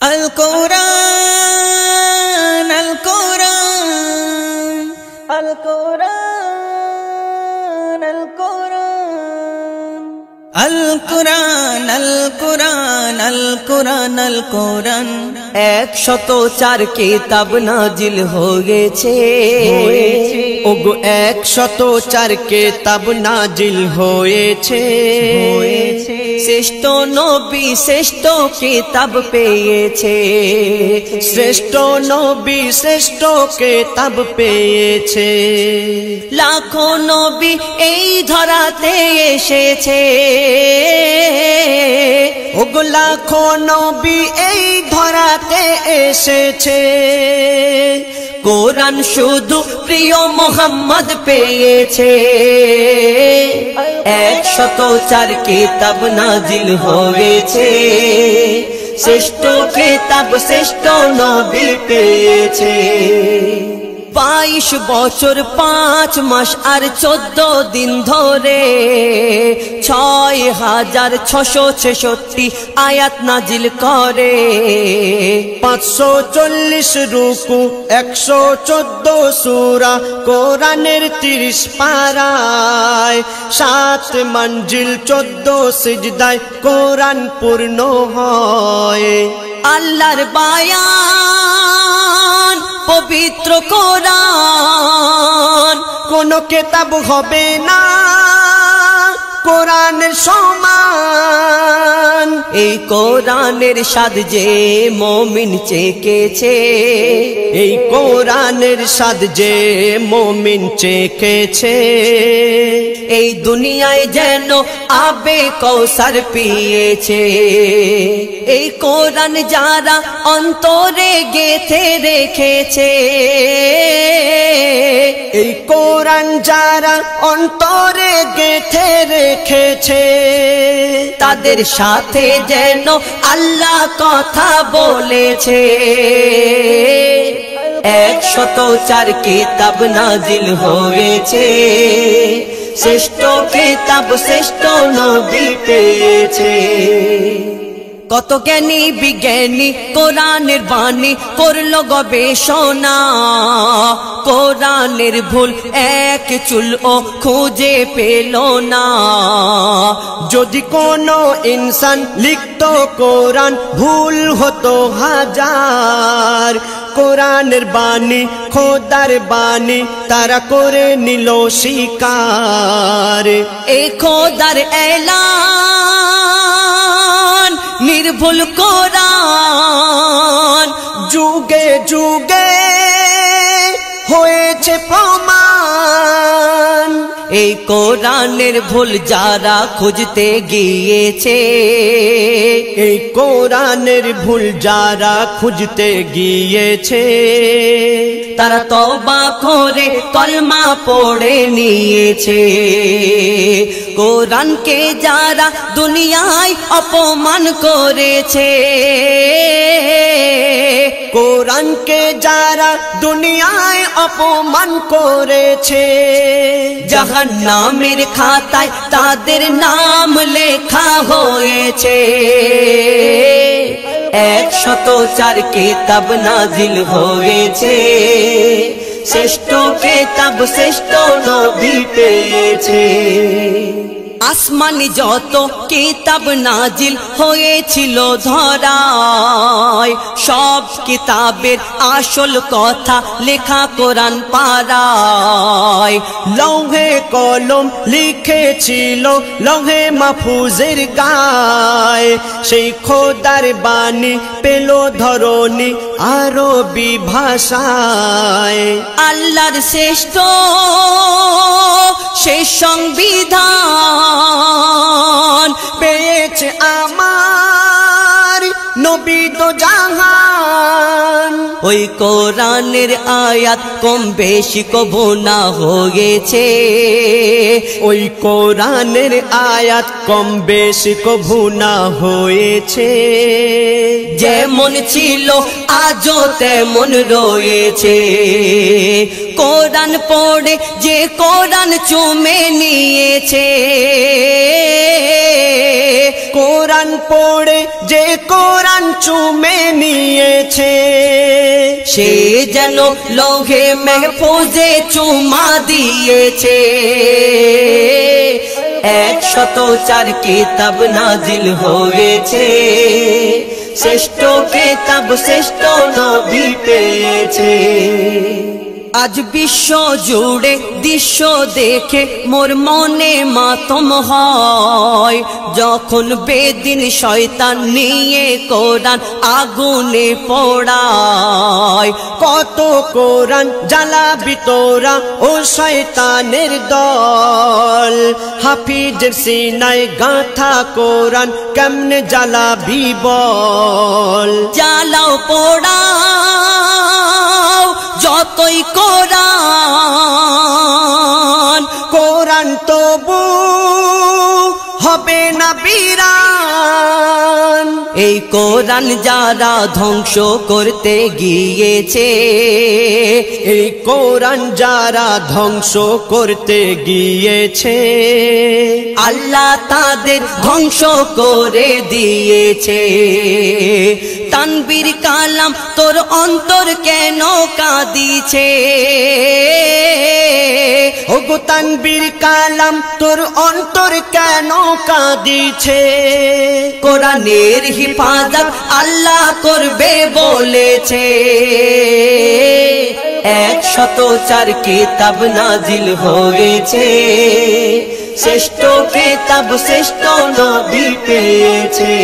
আল কোরআন আল কোরআন আল কোরআন আল কোরআন আল কোরআন আল কোরআন আল কোরআন আল কোরআন 104 কিতাব নাজিল হয়েছে ওগো 104 কিতাব নাজিল হয়েছে শ্রেষ্ঠ নবী শ্রেষ্ঠ কিতাব পেয়েছে শ্রেষ্ঠ নবী শ্রেষ্ঠ কিতাব পেয়েছে লাখো নবী এই ধরাতে এসেছে ওগো লাখো নবী এই ধরাতে এসেছে কোরআন শুধু প্রিয় মোহাম্মদ পেয়েছে 104 কিতাব নাজিল হয়েছে শ্রেষ্ঠ কিতাব শ্রেষ্ঠ নবী পেয়েছে 22 বছর 5 মাস আর 14 দিন ধরে 6666 আয়াত নাজিল করে 540 রুকু 114 সূরা কোরআনের 30 পারায় 7 মঞ্জিল 14 সিজদায় কোরআন পূর্ণ হয় আল্লাহর বায়ান পবিত্র কোরআন কোন কিতাব হবে না কোরআনের সমান এই কোরআনের স্বাদ যে মুমিন চেখেছে এই কোরআনের স্বাদ যে মুমিন চেখেছে এই দুনিয়ায় যেন আবে কৌসার পিয়েছে এই কোরআন যারা অন্তরে গেঁথে রেখেছে এই কোরআন যারা অন্তরে গেঁথে রেখেছে তাদের সাথে যেন আল্লাহ কথা বলেছে 104 কিতাব নাজিল হয়েছে শ্রেষ্ঠ কিতাব শ্রেষ্ঠ নবী পেয়েছে কত জ্ঞানী বিজ্ঞানী কোরআনের বাণী করলো গবেষণা কোরআনের ভুল এক চুলও খুঁজে পেল না যদি কোনো ইনসান লিখতো কোরআন ভুল হতো হাজার কোরআনের বাণী খোদার বাণী তারা করে নিল স্বীকার এ খোদার এলান নির্ভুল কোরআন যুগে যুগে হয়েছে প্রমাণ এই কোরআনের ভুল যারা খুঁজতে গিয়েছে এই কোরআনের ভুল যারা খুঁজতে গিয়েছে তারা তওবা করে কলমা পড়ে নিয়েছে কোরআনকে যারা দুনিয়ায় অপমান করেছে কোরআনকে যারা দুনিয়ায় অপমান করেছে জাহান্নামের খাতায় তাদের নাম লেখা হয়েছে 104 কিতাব নাজিল হয়েছে শ্রেষ্ঠ কিতাব শ্রেষ্ঠ নবী পেয়েছে আসমানি যত কিতাব নাজিল হয়েছিল ধরায় সব কিতাবের আসল কথা লেখা কোরআন পারায় লৌহে কলম লিখেছিল লৌহে মাহফুজের গায় সেই খোদার বাণী পেল ধরনী আরবি ভাষায় আল্লাহর শ্রেষ্ঠ সেই সংবিধান পেয়েছে আমার নবী তো জাহান ওই কোরআনের আয়াত কম বেশি কবু না হয়েছে ওই কোরআনের আয়াত কম বেশি কবু না হয়েছে যেমন ছিল আজও তেমন রয়েছে কোরআন পড়ে যে কোরআন চুমে নিয়েছে কোরআন পড়ে যে কোরআন চুমে নিয়েছে সে যেন লৌহে মাহফুজে চুমা দিয়েছে 104 কিতাব নাজিল হয়েছে শ্রেষ্ঠ কিতাব শ্রেষ্ঠ নবী পেয়েছে আজ বিশ্ব জুড়ে দৃশ্য দেখে মোর মনে মাতম হয় যখন বেদিন শয়তান নিয়ে কোরআন আগুনে পোড়ায় কত কোরআন জ্বালাবি তোরা ও শয়তানের দল হাফিজের সিনায় গাঁথা কোরআন কেমনে জ্বালাবি বল জ্বালাও পোড়াও যতই কোরআন কোরআন তবু হবে না বিরান এই কোরআন যারা ধ্বংস করতে গিয়েছে এই কোরআন যারা ধ্বংস করতে গিয়েছে আল্লাহ তাদের ধ্বংস করে দিয়েছে তানবীর কালাম তোর অন্তর কেন কাঁদিছে ওগো তানবীর কালাম তোর অন্তর কেন কাঁদিছে কোরআনের হিফাজত আল্লাহ করবে বলেছে 104 কিতাব নাজিল হয়েছে শ্রেষ্ঠ কিতাব শ্রেষ্ঠ নবী পেয়েছে